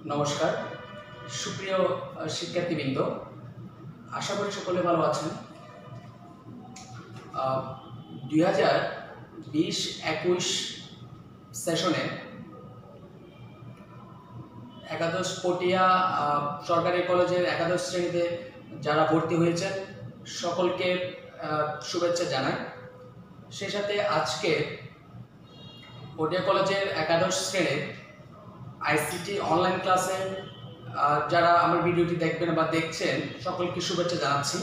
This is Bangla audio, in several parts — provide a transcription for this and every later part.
নমস্কার সুপ্রিয় শিক্ষার্থীবৃন্দ, আশা করি সকলে ভালো আছেন। 2020-21 সেশনে একাদশ পটিয়া সরকারি কলেজের একাদশ শ্রেণীতে যারা ভর্তি হয়েছেন সকলকে শুভেচ্ছা জানাই। সেই সাথে আজকে পটিয়া কলেজের একাদশ শ্রেণীর আইসিটি অনলাইন ক্লাসে যারা আমার ভিডিওটি দেখবেন বা দেখছেন সকলকে শুভেচ্ছা জানাচ্ছি।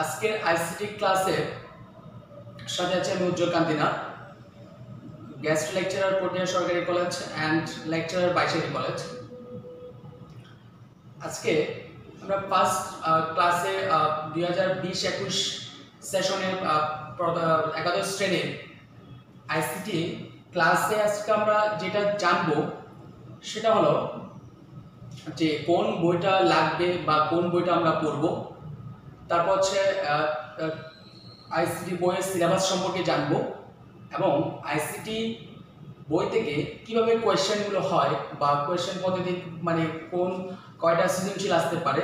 আজকের আইসিটি ক্লাসে সাথে আছে আমি উজ্জ্বল কান্তি নাথ, গেস্ট লেকচারার পটিয়া সরকারি college and lecturer Baishari college. আজকে আমরা ফার্স্ট ক্লাসে 2020-21 সেশনের একাদশ শ্রেণীর আইসিটি ক্লাসে আজকে আমরা যেটা জানবো সেটা হলো যে কোন বইটা লাগবে বা কোন বইটা আমরা পড়ব। তারপর হচ্ছে আইসিটি বইয়ের সিলেবাস সম্পর্কে জানবো এবং আইসিটি বই থেকে কিভাবে কোয়েশ্চেনগুলো হয় বা কোয়েশ্চেন পদ্ধতি মানে কয়টা সৃজনশীল আসতে পারে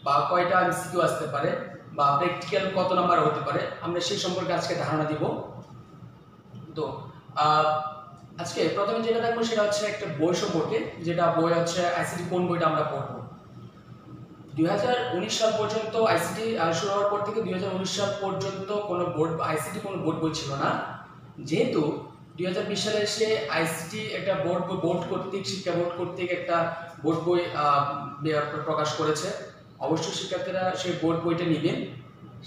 বা কয়টা এমসিকিউ আসতে পারে বা প্র্যাকটিক্যাল কত নাম্বার হতে পারে আমরা সেই সম্পর্কে আজকে ধারণা দিব। তো আজকে প্রথমে যেটা দেখবো সেটা হচ্ছে একটা বই সম্পর্কে, যেটা বই হচ্ছে আইসিটি কোন বইটা আমরা পড়বো। 2019 সাল পর্যন্ত আইসিটি শুরু হওয়ার পর থেকে 2019 সাল পর্যন্ত কোনো বোর্ড আইসিটি কোনো বোর্ড বই ছিল না। যেহেতু 2020 সালে এসে আইসিটি একটা বোর্ড কর্তৃক শিক্ষা বোর্ড কর্তৃক একটা বোর্ড বই প্রকাশ করেছে, অবশ্যই শিক্ষার্থীরা সেই বোর্ড বইটা নেবেন।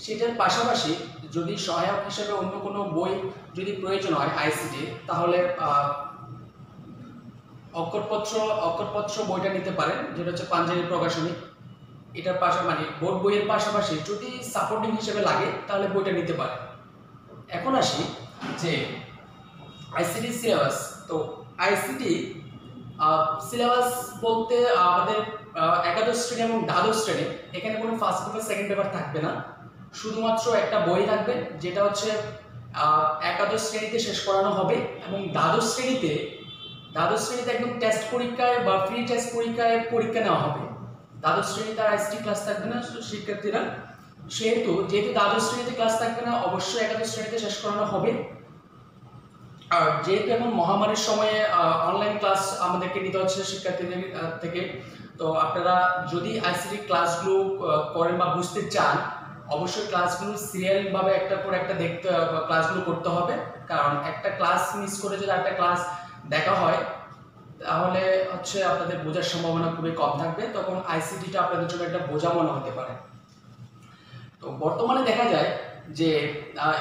সেটার পাশাপাশি যদি সহায়ক হিসেবে অন্য কোনো বই যদি প্রয়োজন হয় আইসিটি, তাহলে অক্ষরপত্র বইটা নিতে পারেন, যেটা হচ্ছে পাঞ্জাবি প্রকাশনী। এটার পাশাপাশি মানে বোর্ড বইয়ের পাশাপাশি যদি সাপোর্টিং হিসেবে লাগে তাহলে বইটা নিতে পারেন। এখন আসি যে আইসিটি সিলেবাস। তো আইসিটি সিলেবাস বলতে আমাদের একাদশ শ্রেণী এবং দ্বাদশ শ্রেণী, এখানে কোনো ফার্স্ট পেপার সেকেন্ড পেপার থাকবে না, শুধুমাত্র একটা বই থাকবে যেটা হচ্ছে একাদশ শ্রেণীতে শেষ করানো হবে এবং দ্বাদশ শ্রেণীতে একদম টেস্ট পরীক্ষায় বা ফ্রি টেস্ট পরীক্ষায় পরীক্ষা নেওয়া হবে। দ্বাদশ শ্রেণীতে আর আইসিটি ক্লাস থাকবে না শিক্ষার্থীরা, যেহেতু দ্বাদশ শ্রেণীতে ক্লাস থাকবে না অবশ্যই একাদশ শ্রেণীতে শেষ করানো হবে। আর যেহেতু এখন মহামারীর সময়ে অনলাইন ক্লাস আমাদেরকে নিতে হচ্ছে শিক্ষার্থীদের থেকে, তো আপনারা যদি আইসিটি ক্লাসগুলো করেন বা বুঝতে চান অবশ্যই ক্লাসগুলো সিরিয়ালভাবে একটার পর একটা দেখতে ক্লাসগুলো করতে হবে, কারণ একটা ক্লাস মিস করে যদি একটা ক্লাস দেখা হয় তাহলে হচ্ছে আপনাদের বোঝার সম্ভাবনা খুবই কম থাকবে, তখন আইসিটিটা আপনাদের জন্য একটা বোঝা মনে হতে পারে। তো বর্তমানে দেখা যায় যে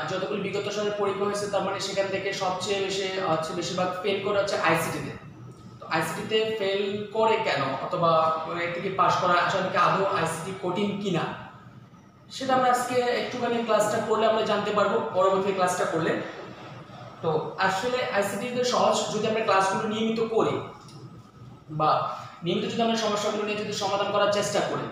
যতগুলো বিগত সালের পরীক্ষা হয়েছে তার মানে সেখান থেকে সবচেয়ে বেশিরভাগ ফেল করে হচ্ছে আইসিটিতে। তো আইসিটিতে ফেল করে কেন, অথবা এর থেকে পাশ করা আসলে কি আদৌ আইসিটি কঠিন কিনা, সেটা আমরা আজকে একটুখানি ক্লাসটা করলে আমরা জানতে পারবো, পরবর্তী ক্লাসটা করলে। তো আসলে আইসিটিতে সহজ যদি আমরা ক্লাসগুলো নিয়মিত করি বা নিয়মিত যদি আমরা সমস্যাগুলো নিয়ে যদি সমাধান করার চেষ্টা করি,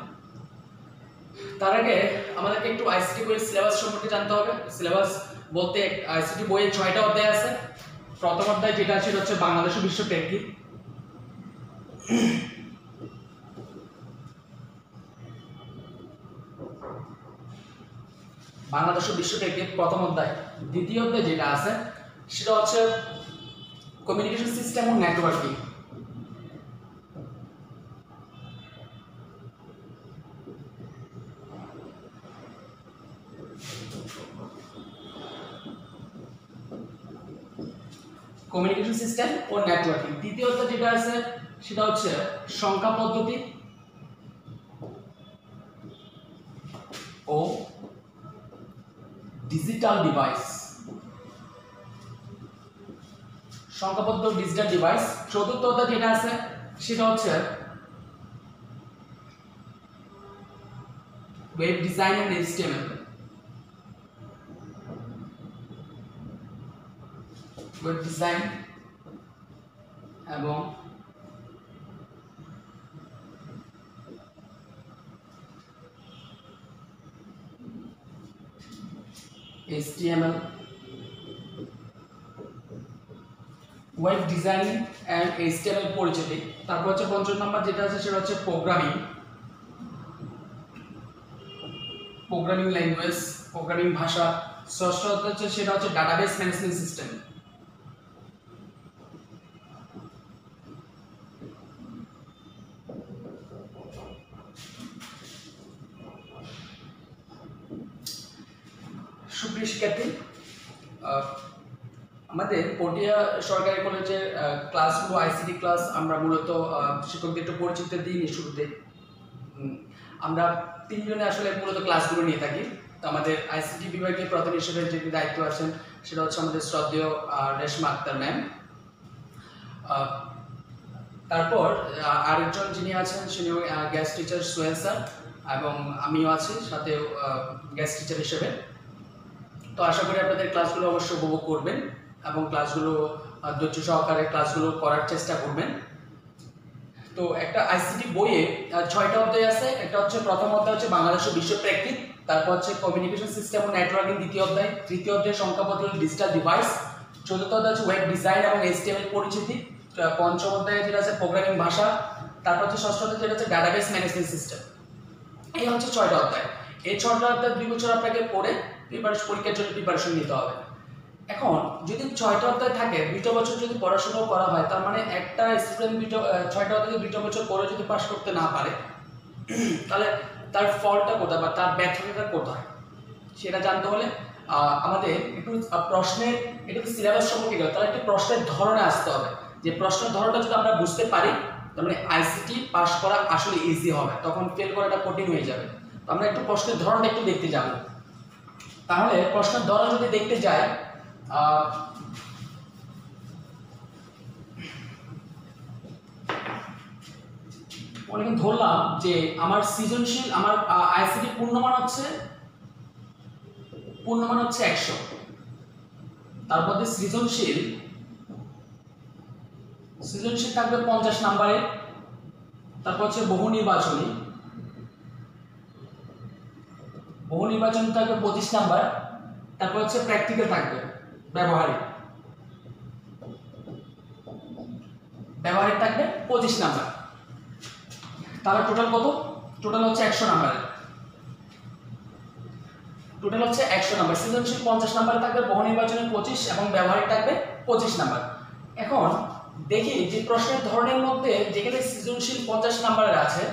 তার আগে আমাদেরকে একটু আইসিটি বইয়ের সিলেবাস সম্পর্কে জানতে হবে। সিলেবাস বলতে আইসিটি বইয়ে 6টা অধ্যায় আছে। প্রথম অধ্যায় যেটা আছে হচ্ছে বাংলাদেশ ও বিশ্ব প্রেক্ষিত। বাংলাদেশ ও বিশ্ব প্রেক্ষিত প্রথম অধ্যায়। দ্বিতীয় অধ্যায় যেটা আছে সেটা হচ্ছে কমিউনিকেশন সিস্টেম ও নেটওয়ার্কিং। কমিউনিকেশন সিস্টেম ও নেটওয়ার্কিং। তৃতীয় অধ্যায় যেটা আছে সেটা হচ্ছে সংখ্যা পদ্ধতি ও ডিজিটাল ডিভাইস। সংখ্যা পদ্ধতি ডিজিটাল ডিভাইস। চতুর্থ অধ্যায় যেটা আছে সেটা হচ্ছে web design and HTML. Web design এবং HTML web designing and HTML পরিচিতি। তারপর হচ্ছে পঞ্চম নাম্বার যেটা আছে সেটা হচ্ছে প্রোগ্রামিং ল্যাঙ্গুয়েজ, প্রোগ্রামিং ভাষা। ষষ্ঠ হচ্ছে সেটা হচ্ছে ডাটাবেস ম্যানেজমেন্ট সিস্টেম। সুপ্রিয় শিক্ষার্থী, আমাদের পটিয়া সরকারি কলেজের ক্লাসগুলো আইসিটি ক্লাস আমরা মূলত শিক্ষকদের একটু পরিচিত দিইনি শুরুতে। আমরা তিনজনে আসলে মূলত ক্লাসগুলো নিয়ে থাকি। তো আমাদের আইসিটি বিভাগের প্রধান হিসেবে যে দায়িত্ব আছেন সেটা হচ্ছে আমাদের শ্রদ্ধেয় রেশমা আক্তার ম্যাম। তারপর আরেকজন যিনি আছেন সেও গেস্ট টিচার সোহেল স্যার, এবং আমিও আছি সাথে গেস্ট টিচার হিসেবে। তো আশা করি আপনাদের ক্লাসগুলো অবশ্যই উপভোগ করবেন এবং ক্লাসগুলো ধৈর্য সহকারে ক্লাসগুলো করার চেষ্টা করবেন। তো একটা আইসিটি বইয়ে 6টা অধ্যায় আছে। একটা হচ্ছে প্রথম অধ্যায় হচ্ছে বাংলাদেশ ও বিশ্ব প্রেক্ষিত, তারপর হচ্ছে কমিউনিকেশন সিস্টেম ও নেটওয়ার্কিং দ্বিতীয় অধ্যায়, তৃতীয় অধ্যায় সংখ্যাপত্র ডিজিটাল ডিভাইস, চতুর্থ অধ্যায় হচ্ছে ওয়েব ডিজাইন এবং HTML পরিচিতি, পঞ্চম অধ্যায় যেটা আছে প্রোগ্রামিং ভাষা, তারপর হচ্ছে ষষ্ঠ অধ্যায় যেটা হচ্ছে ডাটাবেস ম্যানেজমেন্ট সিস্টেম। এই হচ্ছে 6টা অধ্যায়। এই 6টা অধ্যায় 2 বছর আপনাকে পড়ে পরীক্ষার জন্য প্রিপারেশন নিতে হবে। এখন যদি 6টা অধ্যায় থাকে, 2টা বছর যদি পড়াশোনা করা হয়, তার মানে একটা স্টুডেন্ট 6টা অধ্যায় 2টা বছর পরে যদি পাস করতে না পারে, তাহলে তার ফলটা কোথায় বা তার ব্যর্থতাটা কোথায় সেটা জানতে হলে আমাদের একটু প্রশ্নের একটু সিলেবাস সম্পর্কে গেলে তাহলে একটি প্রশ্নের ধরনে আসতে হবে। যে প্রশ্নের ধরনটা যদি আমরা বুঝতে পারি, তার মানে আইসিটি পাস করা আসলে ইজি হবে, তখন ফেল করাটা কঠিন হয়ে যাবে। তো আমরা একটু প্রশ্নের ধরনটা একটু দেখতে যাব। তাহলে প্রশ্নের ধরন যদি দেখতে যাই, অনেকে ধরলাম যে আমার সৃজনশীল, আমার আইসিটি পূর্ণমান হচ্ছে 100, তার মধ্যে সৃজনশীল থাকবে 50 নম্বরে, তারপর হচ্ছে বহু নির্বাচনী থাকবে 25 নাম্বার, তারপর হচ্ছে প্র্যাকটিক্যাল থাকবে ব্যবহারিক থাকবে 25 নাম্বার। তাহলে টোটাল কত? টোটাল হচ্ছে 100 নাম্বারের। সৃজনশীল 50 নাম্বার থাকবে, বহু নির্বাচনী 25 এবং ব্যবহারিক থাকবে 25 নাম্বার। এখন দেখি যে প্রশ্নের ধরনের মধ্যে যেখানে সৃজনশীল 50 নাম্বারের আছে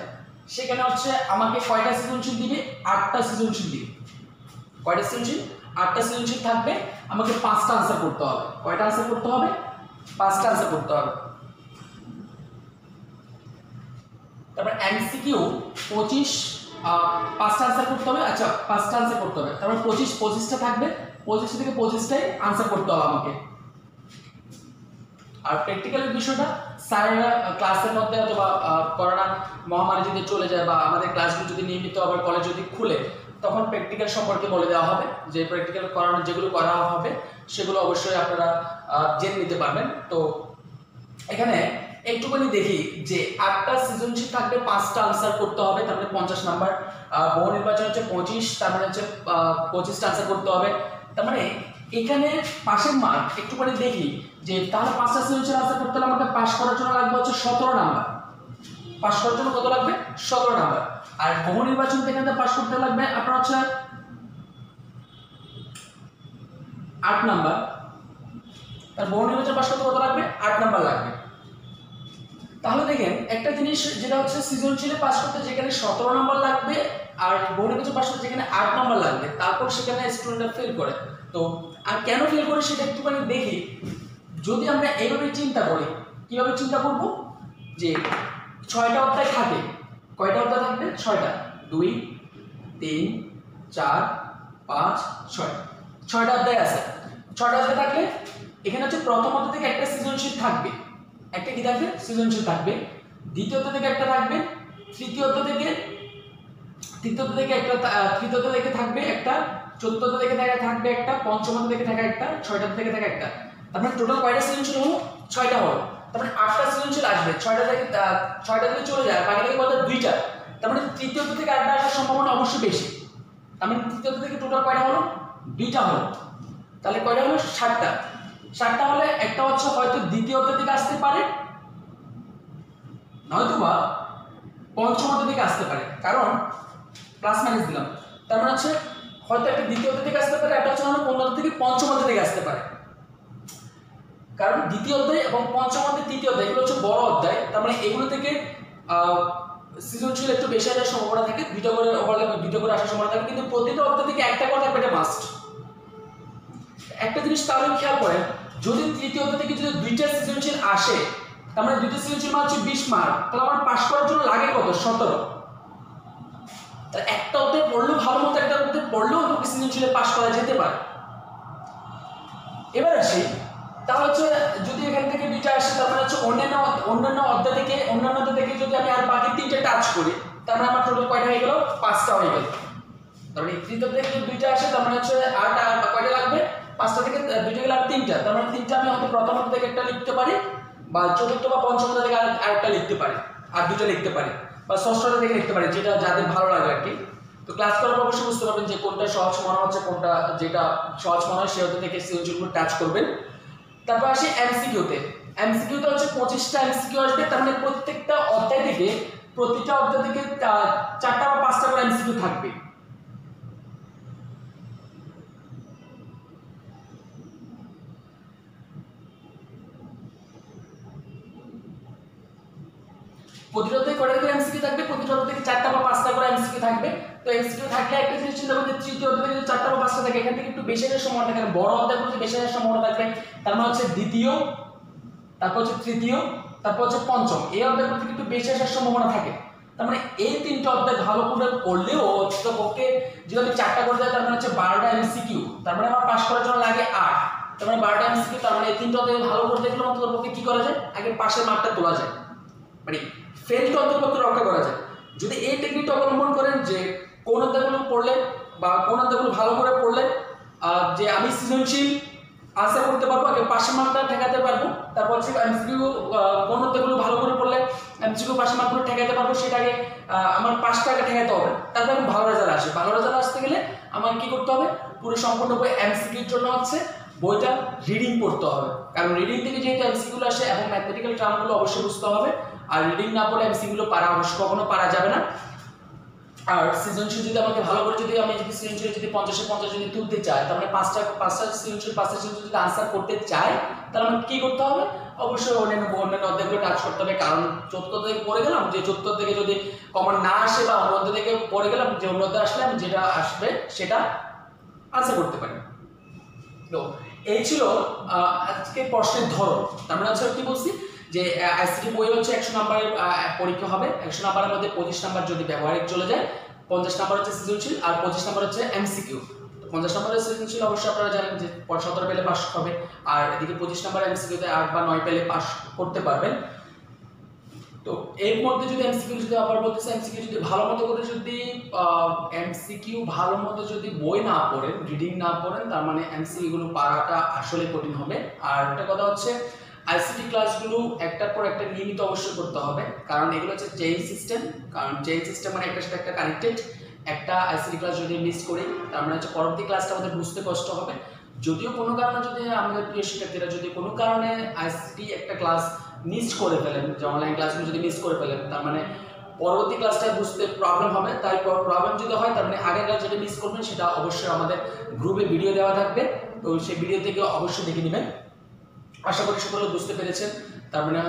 সেখানে হচ্ছে আমাকে কয়টা সৃজনশীল দিবে? 8টা সৃজনশীল দিবে। কয়টা সৃজনশীল? 8টা সৃজনশীল থাকবে, আমাকে 5টা আনসার করতে হবে। কয়টা আনসার করতে হবে? 5টা আনসার করতে হবে। তারপর এমসিকিউ 5টা আনসার করতে হবে। আচ্ছা, 5টা আনসার করতে হবে, তারপর 25টা থাকবে, 25 থেকে 25টাই আনসার করতে হবে আমাকে। আর প্র্যাকটিক্যালের বিষয়টা স্যারেরা ক্লাসের মধ্যে অথবা করোনা মহামারী যদি চলে যায় বা আমাদের ক্লাসগুলো যদি নিয়মিত আবার কলেজ যদি খুলে, তখন প্র্যাকটিক্যাল সম্পর্কে বলে দেওয়া হবে যে প্র্যাকটিক্যাল করানোর যেগুলো করা হবে সেগুলো অবশ্যই আপনারা জেনে নিতে পারবেন। তো এখানে একটুখানি দেখি যে 8টা সৃজনশীল থাকবে, 5টা আনসার করতে হবে, তার মানে 50 নাম্বার। বহু নির্বাচন হচ্ছে 25, তার মানে হচ্ছে 25টা আনসার করতে হবে। তার মানে এখানে পাশের মার্ক একটুখানি দেখি যে তাহলে 5টা সৃজনশীল আনসার করতে হলে আমাকে পাস করার জন্য লাগবে হচ্ছে 17 নাম্বার। পাস করার জন্য কত লাগবে? 17 নাম্বার। আর বহু নির্বাচন থেকে পাস করতে লাগবে আপনার হচ্ছে 8 নাম্বার। আর বহু নির্বাচন পাস করতে কত লাগবে? 8 নাম্বার লাগবে। তাহলে দেখেন একটা জিনিস যেটা হচ্ছে সৃজনশীলে পাস করতে যেখানে 17 নাম্বার লাগবে আর বহু নির্বাচন পাস করতে যেখানে 8 নাম্বার লাগবে, তারপর সেখানে স্টুডেন্টরা ফেল করে। তো আর কেন ফেল করে সেটা একটুখানি দেখি। যদি আমরা এইভাবে চিন্তা করি, কিভাবে চিন্তা করব যে 6টা অধ্যায় থাকে, কয়টা অধ্যায় থাকবে? 6টা। 2 3 4 5 6, 6টা অধ্যায় আছে। 6টা অধ্যায় থাকলে এখানে হচ্ছে প্রথম অধ্যায় থেকে একটা সৃজনশীল থাকবে, একটা কি থাকবে? সৃজনশীল থাকবে। দ্বিতীয় অধ্যায় থেকে একটা থাকবে, তৃতীয় অধ্যায় থেকে থাকবে একটা, চতুর্থ অধ্যায় থেকে থাকবে একটা, পঞ্চম অধ্যায় থেকে থাকা একটা, 6টা থেকে থাকা একটা। তার মানে টোটাল কয়টা সৃজনশীল হলো? 6টা হলো। তার মানে 8টা সৃজনশীল আসবে। 6টা থেকে চলে যায়, বাকি থেকে কত? 2টা। তার মানে তৃতীয় অধ্যায় থেকে 8টা আসার সম্ভাবনা অবশ্যই বেশি। তার মানে তৃতীয় অধ্যায় থেকে টোটাল কয়টা হলো? 2টা হলো। তাহলে কয়টা হলো? 7টা। 7টা হলে একটা হচ্ছে হয়তো দ্বিতীয় অধ্যায় থেকে আসতে পারে, নয়তোবা পঞ্চম অধ্যায় থেকে আসতে পারে, কারণ প্লাস মাইনাস দিলাম, তার মানে হচ্ছে হয়তো একটা দ্বিতীয় অধ্যায় থেকে আসতে পারে, একটা হচ্ছে কোন অধ্যায় থেকে পঞ্চম অধ্যায় থেকে আসতে পারে। কারণ দ্বিতীয় অধ্যায় এবং পঞ্চম অধ্যায়, তৃতীয় অধ্যায় এগুলো হচ্ছে বড় অধ্যায়, তার মানে এগুলো থেকে সৃজনশীল একটু বেশি আসার সম্ভাবনা থাকে, দুটো করে ওভারল্যাপ দুটো করে আসার সম্ভাবনা থাকে, কিন্তু প্রতিটা অধ্যায় থেকে একটা করে থাকবে, এটা মাস্ট। একটা জিনিস তাহলে খেয়াল করেন, যদি তৃতীয় অধ্যায় থেকে যদি দুইটা সৃজনশীল আসে, তার মানে দুইটা সৃজনশীল মানে হচ্ছে 20 মার্ক, তাহলে আমার পাস করার জন্য লাগে কত? 17। তাহলে একটা অধ্যায় পড়লেও ভালো মতো, একটা অধ্যায় পড়লেও তোমাকে সৃজনশীলে পাস করা যেতে পারে। এবার আসি, তাহলে হচ্ছে যদি এখান থেকে দুইটা আসে, তার মানে হচ্ছে অন্যান্য অধ্যায় থেকে যদি আমি আর বাকি 3টে টাচ করি, তার মানে আমার টোটাল কয়টা হয়ে গেল? 5টা হয়ে গেল। তার মানে তৃতীয় থেকে যদি দুইটা আসে, তার মানে হচ্ছে আর কয়টা লাগবে? 5টা থেকে দুইটা গেলে আর 3টা, তার মানে 3টা আমি হয়তো প্রথম অধ্যায় থেকে একটা লিখতে পারি, বা চতুর্থ বা পঞ্চম অধ্যায় থেকে আরেকটা লিখতে পারি, আর দুটো লিখতে পারি, বা ষষ্ঠ অধ্যায় থেকে লিখতে পারি, যেটা যাদের ভালো লাগে আর কি। তো ক্লাস করার পর অবশ্যই বুঝতে পারবেন যে কোনটা সহজ মনে হচ্ছে, কোনটা যেটা সহজ মনে হয় সেই অধ্যায় থেকে সৃজনশীলগুলো টাচ করবেন। তারপর আসি এমসিকিউতে। এমসিকিউতে হচ্ছে 25টা এমসিকিউ আসবে, তার মানে প্রত্যেকটা অধ্যায় থেকে, প্রতিটা অধ্যায় থেকে 4টা বা 5টা করে এমসিকিউ থাকবে। প্রতিটা অধ্যায়ে কয়টা করে এমসিকিউ থাকবে? প্রতিটা অধ্যায় থেকে 4টা বা 5টা করে এমসিকিউ থাকবে। তো এমসিকিউ থাকলে একটা জিনিস চিন্তা করতে, তৃতীয় অধ্যায় থেকে 4টা বা 5টা থাকে, এখান থেকে একটু বেশি আসার সম্ভাবনা থাকে, বড় অধ্যায়গুলোতে বেশি আসার সম্ভাবনা থাকবে। তার মানে হচ্ছে দ্বিতীয়, তারপর হচ্ছে তৃতীয়, তারপর হচ্ছে পঞ্চম, এই অধ্যায়গুলো থেকে একটু বেশি আসার সম্ভাবনা থাকে। তার মানে এই 3টা অধ্যায় ভালো করে পড়লেও ওকে যদি আমি 4টা করে দেয়, তার মানে হচ্ছে 12টা এমসিকিউ, তার মানে আমার পাস করার জন্য লাগে 8, তার মানে 12টা এমসিকিউ, তার মানে এই 3টা অধ্যায় ভালো করে দেখলে অন্তত পক্ষে কি করা যায়? আগে পাশের মার্কটা তোলা যায়, মানে ফেলটা অন্তত রক্ষা করা যায়। যদি এই টেকনিকটা অবলম্বন করেন যে কোন অধ্যায়গুলো পড়লে বা কোন অধ্যায়গুলো ভালো করে পড়লে যে আমি সৃজনশীল আনসার করতে পারবো, আগে পাশের মার্কটা ঠেকাতে পারবো, তারপর হচ্ছে এমসিকিউ কোন অধ্যায়গুলো ভালো করে পড়লে এমসিকিউ পাশের মার্কগুলো ঠেকাতে পারবো, সেটাকে আমার 5টা আগে ঠেকাতে হবে, তারপর আমি ভালো রেজাল্ট আসে। ভালো রেজাল্ট আসতে গেলে আমার কি করতে হবে? পুরো সম্পূর্ণ বই এমসিকিউর জন্য হচ্ছে বইটা রিডিং করতে হবে, কারণ রিডিং থেকে যেহেতু এমসিকিউ আসে এবং ম্যাথমেটিক্যাল টার্মগুলো অবশ্যই বুঝতে হবে, আর রিডিং না পড়লে এমসিকিউগুলো পারা অবশ্যই কখনো পারা যাবে না। আর সৃজনশীল যদি আমাকে ভালো করে আমি যদি সৃজনশীল যদি 50-এ 50 যদি তুলতে চাই, তার মানে 5টা সৃজনশীল যদি আনসার করতে চাই, তাহলে আমাকে কি করতে হবে? অবশ্যই অন্যান্য অধ্যায়গুলো টাচ করতে হবে, কারণ চতুর্থ থেকে পড়ে গেলাম, যে চতুর্থ থেকে যদি কমন না আসে, বা অন্য অধ্যায় থেকে পড়ে গেলাম, যে অন্য অধ্যায় আসলে আমি যেটা আসবে সেটা আনসার করতে পারি। তো এই ছিল আজকে প্রশ্নের ধরন। তার মানে হচ্ছে কি বলছি, যে আইসিটি বই হচ্ছে 100 নম্বরের পরীক্ষা হবে, 100 নম্বরের মধ্যে 25 নম্বর যদি ব্যবহারিক চলে যায়, 50 নম্বর হচ্ছে সৃজনশীল, আর 25 নম্বর হচ্ছে এমসিকিউ। 50 নম্বরের সৃজনশীল অবশ্যই আপনারা জানেন যে 17 পেলে পাস হবে, আর এদিকে 25 নম্বর এমসিকিউতে 8 বা 9 পেলে পাস করতে পারবেন। তো এর মধ্যে যদি এমসিকিউ যদি আবার বলতেছে, এমসিকিউ যদি ভালো মতো করে যদি এমসিকিউ ভালো মতো যদি বই না পড়েন, রিডিং না পড়েন, তার মানে এমসিকিউ গুলো পারাটা আসলে কঠিন হবে। আর একটা কথা হচ্ছে, আইসিটি ক্লাসগুলো একটার পর একটা নিয়মিত অবশ্যই করতে হবে, কারণ এগুলো হচ্ছে চেইন সিস্টেম, কারণ চেইন সিস্টেম মানে একটার সাথে একটা কানেক্টেড। একটা আইসিটি ক্লাস যদি মিস করি, তার মানে হচ্ছে পরবর্তী ক্লাসটা আমাদের বুঝতে কষ্ট হবে। যদিও কোনো কারণে যদি আমাদের প্রিয় শিক্ষার্থীরা যদি কোনো কারণে আইসিটি একটা ক্লাস মিস করে ফেলেন, যে অনলাইন ক্লাসগুলো যদি মিস করে ফেলেন, তার মানে পরবর্তী ক্লাসটা বুঝতে প্রবলেম হবে। তাই প্রবলেম যদি হয়, তার মানে আগের ক্লাস যেটা মিস করবেন সেটা অবশ্যই আমাদের গ্রুপে ভিডিও দেওয়া থাকবে, তো সেই ভিডিও থেকে অবশ্যই দেখে নেবেন। আশা করি সকলে বুঝতে পেরেছেন। তার মানে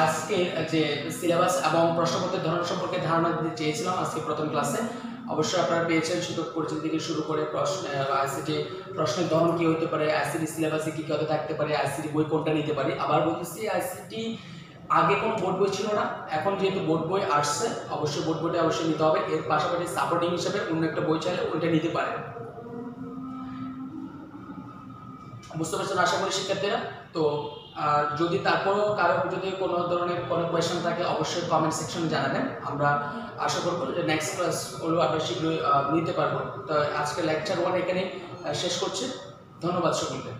আজকে যে সিলেবাস এবং প্রশ্নপত্রের ধরন সম্পর্কে ধারণা দিতে চেয়েছিলাম আজকে প্রথম ক্লাসে, অবশ্যই আপনারা পেয়েছেন। সূচক পরিচিতি থেকে শুরু করে আইসিটি প্রশ্নের ধরন কি হতে পারে, আইসিটি সিলেবাসে কি কি হতে থাকতে পারে, আইসিটি বই কোনটা নিতে পারি। আবার বলতেছি, আইসিটি আগে কোনো বোর্ড বই ছিল না, এখন যেহেতু বোর্ড বই আসছে, অবশ্যই বোর্ড বইটা অবশ্যই নিতে হবে। এর পাশাপাশি সাপোর্টিং হিসেবে অন্য একটা বই চাইলে ওইটা নিতে পারেন। বুঝতে পারছেন আশা করি শিক্ষার্থীরা। তো যদি তারপরেও কারো যদি কোনো ধরনের কোনো কোয়েশ্চেন থাকে, অবশ্যই কমেন্ট সেকশনে জানাবেন। আমরা আশা করবো যে নেক্সট ক্লাসগুলো আমরা শীঘ্রই নিতে পারবো। তো আজকে লেকচার 1 এখানে শেষ করছি। ধন্যবাদ সকলকে।